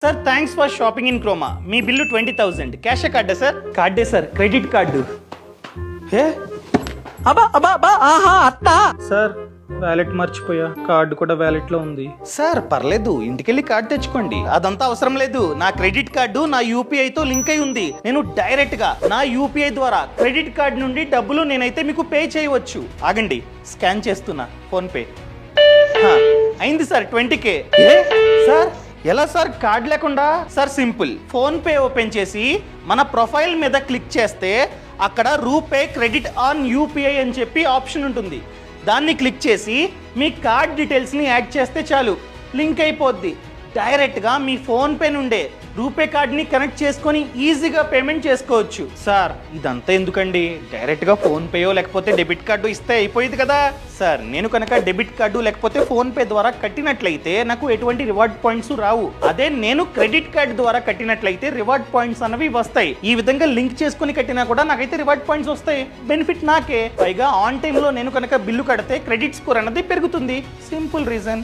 Sir thanks for shopping in Croma. మీ bill 20,000. Cash కార్డా sir? కార్డే సార్, క్రెడిట్ కార్డు. హే అబ్బా అబ్బా అబ్బా ఆహా అత్తా. సార్ వ్యాలెట్ మర్చిపోయా, కార్డు కూడా వ్యాలెట్ లో ఉంది. సార్ పర్లేదు, ఇంటికెళ్ళి కార్డు తెచ్చుకోండి, అదంతా అవసరం లేదు. నా క్రెడిట్ కార్డు నా యూపీఐ తో లింక్ అయి ఉంది. నేను డైరెక్ట్ గా నా యూపీఐ ద్వారా క్రెడిట్ కార్డు నుండి డబ్బులు నేనైతే మీకు పే చేయవచ్చు. ఆగండి, స్కాన్ చేస్తున్నా. ఫోన్ పే అయింది సార్, 20K. సార్ ఎలా సార్ కార్డ్ లేకుండా? Sir simple, phone pay open చేసి మన ప్రొఫైల్ మీద క్లిక్ చేస్తే అక్కడ రూపే క్రెడిట్ ఆన్ యూపీఐ అని చెప్పి ఆప్షన్ ఉంటుంది. దాన్ని క్లిక్ చేసి మీ కార్డ్ డీటెయిల్స్ని యాడ్ చేస్తే చాలు, లింక్ అయిపోద్ది. డైరెక్ట్గా మీ ఫోన్పే నుండే రూపే కార్డ్ని కనెక్ట్ చేసుకొని ఈజీగా పేమెంట్ చేసుకోవచ్చు. సార్ ఇదంతా ఎందుకండి, డైరెక్ట్గా ఫోన్పేయో లేకపోతే డెబిట్ కార్డు ఇస్తే అయిపోయింది కదా. సార్ నేను కనుక డెబిట్ కార్డు లేకపోతే ఫోన్పే ద్వారా కట్టినట్లయితే నాకు ఎటువంటి రివార్డ్ పాయింట్స్ రావు. అదే నేను క్రెడిట్ కార్డు ద్వారా కట్టినట్లయితే రివార్డ్ పాయింట్స్ అన్నవి వస్తాయి. ఈ విధంగా లింక్ చేసుకుని కట్టినా కూడా నాకైతే రివార్డ్ పాయింట్స్ వస్తాయి. బెనిఫిట్ నాకే. పైగా ఆన్ టైంలో నేను కనుక బిల్లు కడితే క్రెడిట్ స్కోర్ అన్నది పెరుగుతుంది. Simple reason.